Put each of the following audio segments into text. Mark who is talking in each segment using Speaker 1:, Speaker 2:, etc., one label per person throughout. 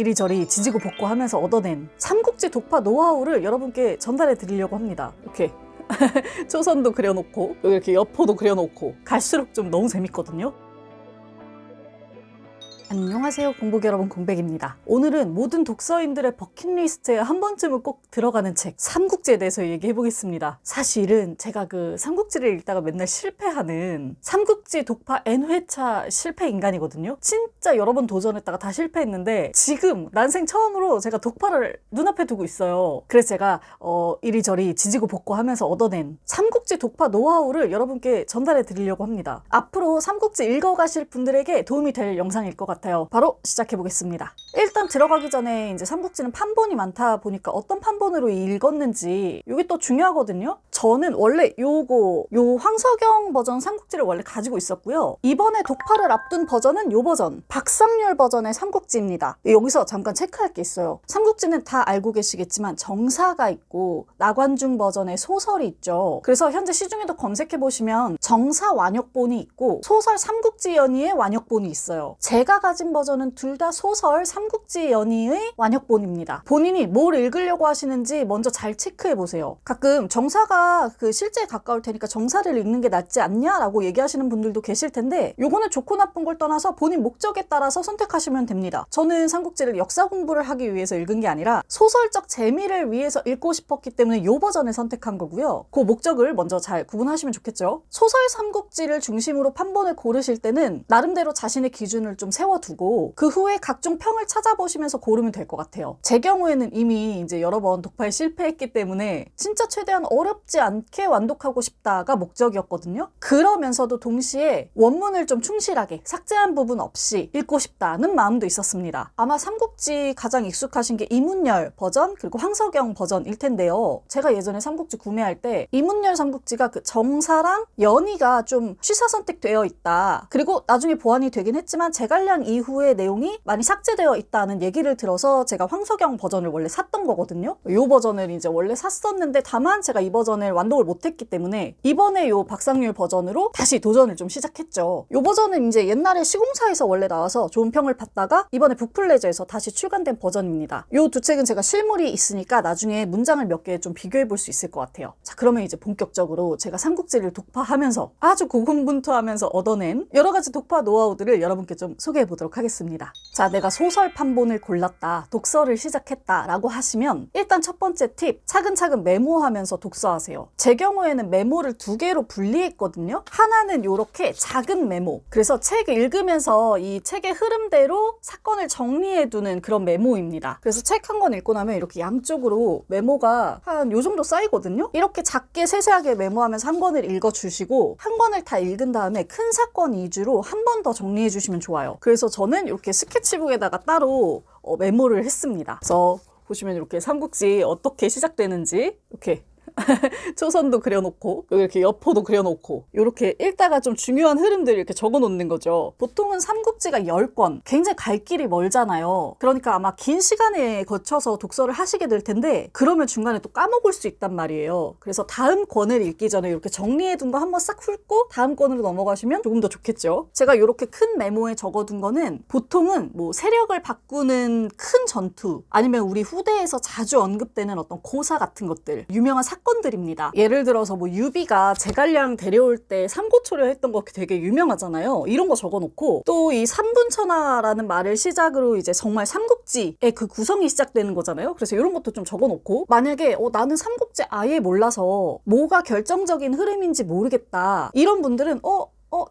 Speaker 1: 이리저리 지지고 볶고 하면서 얻어낸 삼국지 독파 노하우를 여러분께 전달해 드리려고 합니다. 이렇게 초선도 그려놓고 여기 이렇게 여포도 그려놓고 갈수록 좀 너무 재밌거든요. 안녕하세요, 공복 여러분, 공백입니다. 오늘은 모든 독서인들의 버킷리스트에 한 번쯤은 꼭 들어가는 책 삼국지에 대해서 얘기해 보겠습니다. 사실은 제가 그 삼국지를 읽다가 맨날 실패하는 삼국지 독파 N회차 실패 인간이거든요. 진짜 여러 번 도전했다가 다 실패했는데 지금 난생 처음으로 제가 독파를 눈앞에 두고 있어요. 그래서 제가 이리저리 지지고 볶고 하면서 얻어낸 삼국지 독파 노하우를 여러분께 전달해 드리려고 합니다. 앞으로 삼국지 읽어가실 분들에게 도움이 될 영상일 것 같아요. 바로 시작해 보겠습니다. 일단 들어가기 전에 이제 삼국지는 판본이 많다 보니까 어떤 판본으로 읽었는지 이게 또 중요하거든요. 저는 원래 요 황석영 버전 삼국지를 원래 가지고 있었고요. 이번에 독파를 앞둔 버전은 요 버전, 박상률 버전의 삼국지입니다. 여기서 잠깐 체크할 게 있어요. 삼국지는 다 알고 계시겠지만 정사가 있고 나관중 버전의 소설이 있죠. 그래서 현재 시중에도 검색해 보시면 정사 완역본이 있고 소설 삼국지 연의의 완역본이 있어요. 제가 가진 버전은 둘 다 소설 삼국지 연의의 완역본입니다. 본인이 뭘 읽으려고 하시는지 먼저 잘 체크해 보세요. 가끔 정사가 그 실제에 가까울 테니까 정사를 읽는 게 낫지 않냐라고 얘기하시는 분들도 계실 텐데 요거는 좋고 나쁜 걸 떠나서 본인 목적에 따라서 선택하시면 됩니다. 저는 삼국지를 역사 공부를 하기 위해서 읽은 게 아니라 소설적 재미를 위해서 읽고 싶었기 때문에 요 버전을 선택한 거고요. 그 목적을 먼저 잘 구분하시면 좋겠죠. 소설 삼국지를 중심으로 판본을 고르실 때는 나름대로 자신의 기준을 좀 세워두고 그 후에 각종 평을 찾아보시면서 고르면 될 것 같아요. 제 경우에는 이미 이제 여러 번 독파에 실패했기 때문에 진짜 최대한 어렵지 않게 완독하고 싶다가 목적이었거든요. 그러면서도 동시에 원문을 좀 충실하게 삭제한 부분 없이 읽고 싶다는 마음도 있었습니다. 아마 삼국지 가장 익숙하신 게 이문열 버전 그리고 황석영 버전일 텐데요. 제가 예전에 삼국지 구매할 때 이문열 삼국지가 그 정사랑 연의가 좀 취사선택되어 있다. 그리고 나중에 보완이 되긴 했지만 제갈량 이후의 내용이 많이 삭제되어 있다는 얘기를 들어서 제가 황석영 버전을 원래 샀던 거거든요. 이 버전을 이제 원래 샀었는데 다만 제가 이 버전을 완독을 못했기 때문에 이번에 이 박상률 버전으로 다시 도전을 좀 시작했죠. 이 버전은 이제 옛날에 시공사에서 원래 나와서 좋은 평을 받다가 이번에 북플레저에서 다시 출간된 버전입니다. 이 두 책은 제가 실물이 있으니까 나중에 문장을 몇 개 좀 비교해 볼 수 있을 것 같아요. 자, 그러면 이제 본격적으로 제가 삼국지를 독파하면서 아주 고군분투하면서 얻어낸 여러 가지 독파 노하우들을 여러분께 좀 소개해 보도록 하겠습니다. 자, 내가 소설 판본을 골랐다, 독서를 시작했다 라고 하시면 일단 첫 번째 팁, 차근차근 메모하면서 독서하세요. 제 경우에는 메모를 두 개로 분리했거든요. 하나는 이렇게 작은 메모, 그래서 책 읽으면서 이 책의 흐름대로 사건을 정리해두는 그런 메모입니다. 그래서 책 한 권 읽고 나면 이렇게 양쪽으로 메모가 한 요 정도 쌓이거든요. 이렇게 작게 세세하게 메모하면서 한 권을 읽어주시고 한 권을 다 읽은 다음에 큰 사건 위주로 한 번 더 정리해 주시면 좋아요. 그래서 저는 이렇게 스케치북에다가 따로 메모를 했습니다. 그래서 보시면 이렇게 삼국지 어떻게 시작되는지 이렇게 초선도 그려놓고 여기 이렇게 여포도 그려놓고 이렇게 읽다가 좀 중요한 흐름들을 이렇게 적어놓는 거죠. 보통은 삼국지가 10권, 굉장히 갈 길이 멀잖아요. 그러니까 아마 긴 시간에 거쳐서 독서를 하시게 될 텐데 그러면 중간에 또 까먹을 수 있단 말이에요. 그래서 다음 권을 읽기 전에 이렇게 정리해둔 거 한번 싹 훑고 다음 권으로 넘어가시면 조금 더 좋겠죠. 제가 이렇게 큰 메모에 적어둔 거는 보통은 뭐 세력을 바꾸는 큰 전투 아니면 우리 후대에서 자주 언급되는 어떤 고사 같은 것들, 유명한 사건들입니다. 예를 들어서 뭐 유비가 제갈량 데려올 때 삼고초려 했던 거 되게 유명하잖아요. 이런 거 적어놓고 또 이 삼분천하라는 말을 시작으로 이제 정말 삼국지의 그 구성이 시작되는 거잖아요. 그래서 이런 것도 좀 적어놓고 만약에 나는 삼국지 아예 몰라서 뭐가 결정적인 흐름인지 모르겠다 이런 분들은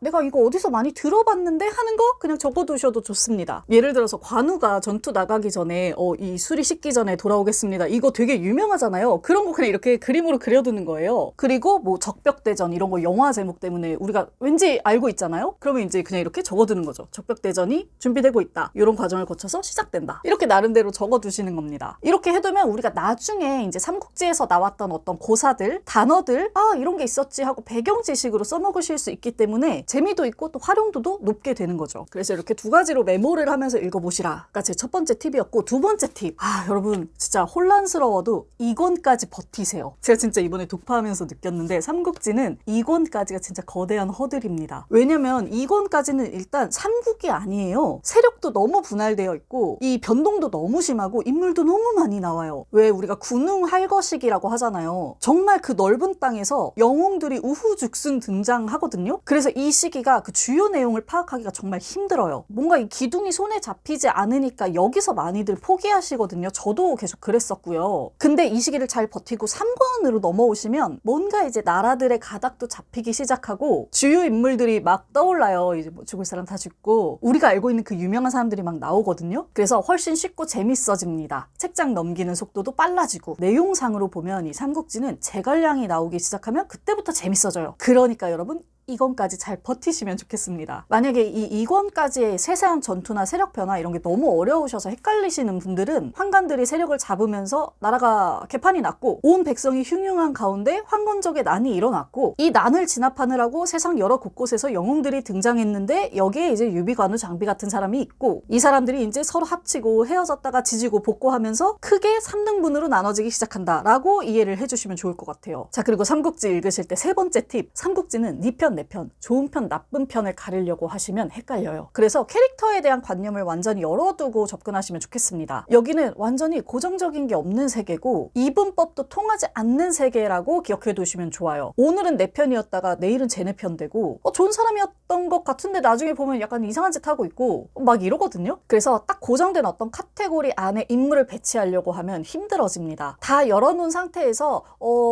Speaker 1: 내가 이거 어디서 많이 들어봤는데 하는 거 그냥 적어두셔도 좋습니다. 예를 들어서 관우가 전투 나가기 전에 이 수리 씻기 전에 돌아오겠습니다. 이거 되게 유명하잖아요. 그런 거 그냥 이렇게 그림으로 그려두는 거예요. 그리고 뭐 적벽대전 이런 거 영화 제목 때문에 우리가 왠지 알고 있잖아요. 그러면 이제 그냥 이렇게 적어두는 거죠. 적벽대전이 준비되고 있다. 이런 과정을 거쳐서 시작된다. 이렇게 나름대로 적어두시는 겁니다. 이렇게 해두면 우리가 나중에 이제 삼국지에서 나왔던 어떤 고사들, 단어들 이런 게 있었지 하고 배경 지식으로 써먹으실 수 있기 때문에 덕분에 재미도 있고 또 활용도도 높게 되는 거죠. 그래서 이렇게 두 가지로 메모를 하면서 읽어보시라가 제 첫 번째 팁이었고, 두 번째 팁. 여러분 진짜 혼란스러워도 2권까지 버티세요. 제가 진짜 이번에 독파하면서 느꼈는데 삼국지는 2권까지가 진짜 거대한 허들입니다. 왜냐면 2권까지는 일단 삼국이 아니에요. 세력도 너무 분할되어 있고 이 변동도 너무 심하고 인물도 너무 많이 나와요. 왜 우리가 군웅할거식이라고 하잖아요. 정말 그 넓은 땅에서 영웅들이 우후죽순 등장하거든요. 그래서 이 시기가 그 주요 내용을 파악하기가 정말 힘들어요. 뭔가 이 기둥이 손에 잡히지 않으니까 여기서 많이들 포기하시거든요. 저도 계속 그랬었고요. 근데 이 시기를 잘 버티고 3권으로 넘어오시면 뭔가 이제 나라들의 가닥도 잡히기 시작하고 주요 인물들이 막 떠올라요. 이제 뭐 죽을 사람 다 죽고 우리가 알고 있는 그 유명한 사람들이 막 나오거든요. 그래서 훨씬 쉽고 재밌어집니다. 책장 넘기는 속도도 빨라지고 내용상으로 보면 이 삼국지는 제갈량이 나오기 시작하면 그때부터 재밌어져요. 그러니까 여러분 2권까지 잘 버티시면 좋겠습니다. 만약에 이 2권까지의 세세한 전투나 세력 변화 이런 게 너무 어려우셔서 헷갈리시는 분들은 환관들이 세력을 잡으면서 나라가 개판이 났고 온 백성이 흉흉한 가운데 황건적의 난이 일어났고 이 난을 진압하느라고 세상 여러 곳곳에서 영웅들이 등장했는데 여기에 이제 유비관우 장비 같은 사람이 있고 이 사람들이 이제 서로 합치고 헤어졌다가 지지고 복구하면서 크게 3등분으로 나눠지기 시작한다 라고 이해를 해주시면 좋을 것 같아요. 자, 그리고 삼국지 읽으실 때 세 번째 팁. 삼국지는 네 편, 내 편, 좋은 편, 나쁜 편을 가리려고 하시면 헷갈려요. 그래서 캐릭터에 대한 관념을 완전히 열어두고 접근하시면 좋겠습니다. 여기는 완전히 고정적인 게 없는 세계고 이분법도 통하지 않는 세계라고 기억해 두시면 좋아요. 오늘은 내 편이었다가 내일은 쟤네 편 되고 좋은 사람이었던 것 같은데 나중에 보면 약간 이상한 짓 하고 있고 막 이러거든요. 그래서 딱 고정된 어떤 카테고리 안에 인물을 배치하려고 하면 힘들어집니다. 다 열어놓은 상태에서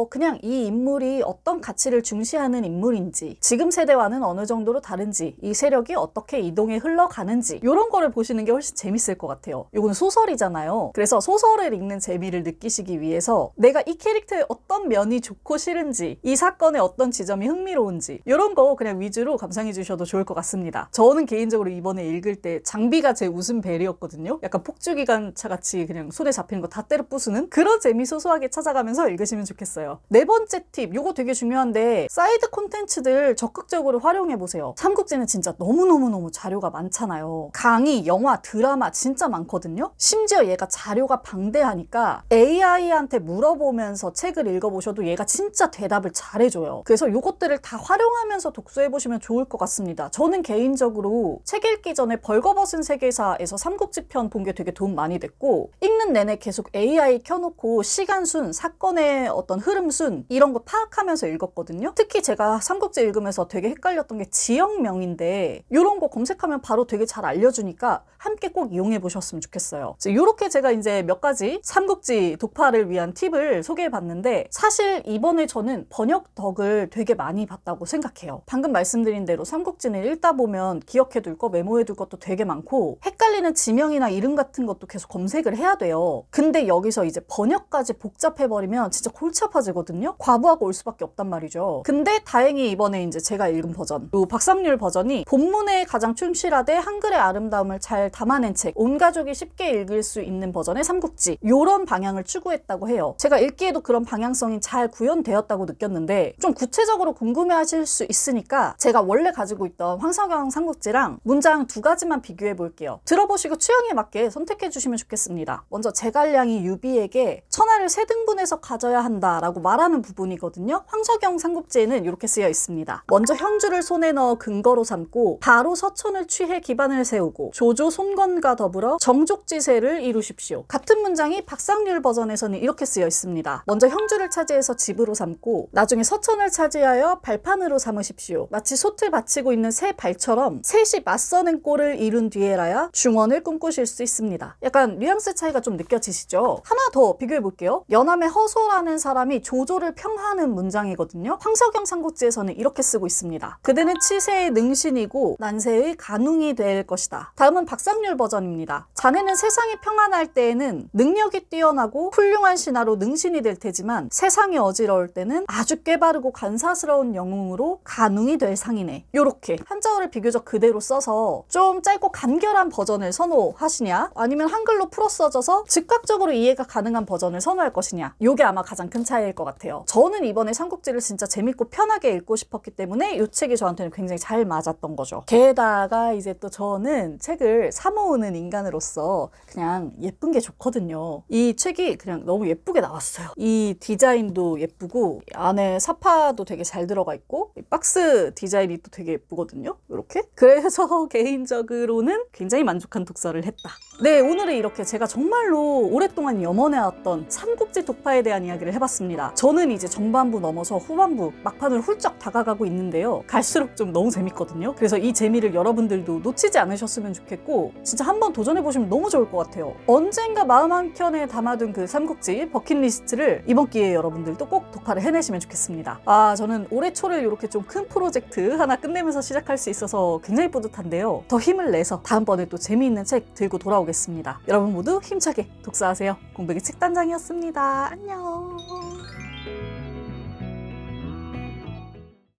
Speaker 1: 그냥 이 인물이 어떤 가치를 중시하는 인물인지, 지금 세대와는 어느 정도로 다른지, 이 세력이 어떻게 이동해 흘러가는지 이런 거를 보시는 게 훨씬 재밌을 것 같아요. 이거는 소설이잖아요. 그래서 소설을 읽는 재미를 느끼시기 위해서 내가 이 캐릭터의 어떤 면이 좋고 싫은지, 이 사건의 어떤 지점이 흥미로운지 이런 거 그냥 위주로 감상해 주셔도 좋을 것 같습니다. 저는 개인적으로 이번에 읽을 때 장비가 제 웃음 벨이었거든요. 약간 폭주기관차 같이 그냥 손에 잡히는 거 다 때려 부수는 그런 재미 소소하게 찾아가면서 읽으시면 좋겠어요. 네 번째 팁, 이거 되게 중요한데 사이드 콘텐츠들 적극적으로 활용해보세요. 삼국지는 진짜 너무너무 자료가 많잖아요. 강의, 영화, 드라마 진짜 많거든요. 심지어 얘가 자료가 방대하니까 AI한테 물어보면서 책을 읽어보셔도 얘가 진짜 대답을 잘해줘요. 그래서 이것들을 다 활용하면서 독서해보시면 좋을 것 같습니다. 저는 개인적으로 책 읽기 전에 벌거벗은 세계사에서 삼국지 편 본 게 되게 도움 많이 됐고 읽는 내내 계속 AI 켜놓고 시간순, 사건의 어떤 흐름순 이런 거 파악하면서 읽었거든요. 특히 제가 삼국지 읽으면서 되게 헷갈렸던 게 지역명인데 이런 거 검색하면 바로 되게 잘 알려주니까 함께 꼭 이용해 보셨으면 좋겠어요. 이렇게 제가 이제 몇 가지 삼국지 독파를 위한 팁을 소개해 봤는데 사실 이번에 저는 번역 덕을 되게 많이 봤다고 생각해요. 방금 말씀드린 대로 삼국지는 읽다 보면 기억해 둘 거, 메모해 둘 것도 되게 많고 헷갈리는 지명이나 이름 같은 것도 계속 검색을 해야 돼요. 근데 여기서 이제 번역까지 복잡해버리면 진짜 골치 아파지거든요. 과부하고 올 수밖에 없단 말이죠. 근데 다행히 이번에 이제 제가 읽은 버전, 요 박상률 버전이 본문에 가장 충실하되 한글의 아름다움을 잘 담아낸 책, 온 가족이 쉽게 읽을 수 있는 버전의 삼국지, 요런 방향을 추구했다고 해요. 제가 읽기에도 그런 방향성이 잘 구현되었다고 느꼈는데 좀 구체적으로 궁금해하실 수 있으니까 제가 원래 가지고 있던 황석영 삼국지랑 문장 두 가지만 비교해 볼게요. 들어보시고 취향에 맞게 선택해 주시면 좋겠습니다. 먼저 제갈량이 유비에게 천하를 세 등분해서 가져야 한다라고 말하는 부분이거든요. 황석영 삼국지에는 이렇게 쓰여 있습니다. 먼저 형주를 손에 넣어 근거로 삼고 바로 서천을 취해 기반을 세우고 조조 손건과 더불어 정족지세를 이루십시오. 같은 문장이 박상률 버전에서는 이렇게 쓰여 있습니다. 먼저 형주를 차지해서 집으로 삼고 나중에 서천을 차지하여 발판으로 삼으십시오. 마치 솥을 받치고 있는 새 발처럼 셋이 맞서는 꼴을 이룬 뒤에라야 중원을 꿈꾸실 수 있습니다. 약간 뉘앙스 차이가 좀 느껴지시죠? 하나 더 비교해 볼게요. 연암의 허소라는 사람이 조조를 평하는 문장이거든요. 황석영 삼국지에서는 이렇게 쓰고 있습니다. 그대는 치세의 능신이고 난세의 간웅이 될 것이다. 다음은 박상률 버전입니다. 자네는 세상이 평안할 때에는 능력이 뛰어나고 훌륭한 신하로 능신이 될 테지만 세상이 어지러울 때는 아주 깨바르고 간사스러운 영웅으로 간웅이 될 상이네. 요렇게 한자어를 비교적 그대로 써서 좀 짧고 간결한 버전을 선호하시냐, 아니면 한글로 풀어 써져서 즉각적으로 이해가 가능한 버전을 선호할 것이냐, 요게 아마 가장 큰 차이일 것 같아요. 저는 이번에 삼국지를 진짜 재밌고 편하게 읽고 싶었기 때문에 때문에 이 책이 저한테는 굉장히 잘 맞았던 거죠. 게다가 이제 또 저는 책을 사 모으는 인간으로서 그냥 예쁜 게 좋거든요. 이 책이 그냥 너무 예쁘게 나왔어요. 이 디자인도 예쁘고 안에 사파도 되게 잘 들어가 있고 이 박스 디자인이 또 되게 예쁘거든요. 이렇게. 그래서 개인적으로는 굉장히 만족한 독서를 했다. 네, 오늘은 이렇게 제가 정말로 오랫동안 염원해왔던 삼국지 독파에 대한 이야기를 해봤습니다. 저는 이제 정반부 넘어서 후반부 막판을 훌쩍 다가가고 있는데요. 갈수록 좀 너무 재밌거든요. 그래서 이 재미를 여러분들도 놓치지 않으셨으면 좋겠고 진짜 한번 도전해보시면 너무 좋을 것 같아요. 언젠가 마음 한켠에 담아둔 그 삼국지 버킷리스트를 이번 기회에 여러분들도 꼭 독파를 해내시면 좋겠습니다. 저는 올해 초를 이렇게 좀 큰 프로젝트 하나 끝내면서 시작할 수 있어서 굉장히 뿌듯한데요. 더 힘을 내서 다음번에 또 재미있는 책 들고 돌아오겠습니다. 여러분 모두 힘차게 독서하세요. 공백의 책단장이었습니다. 안녕.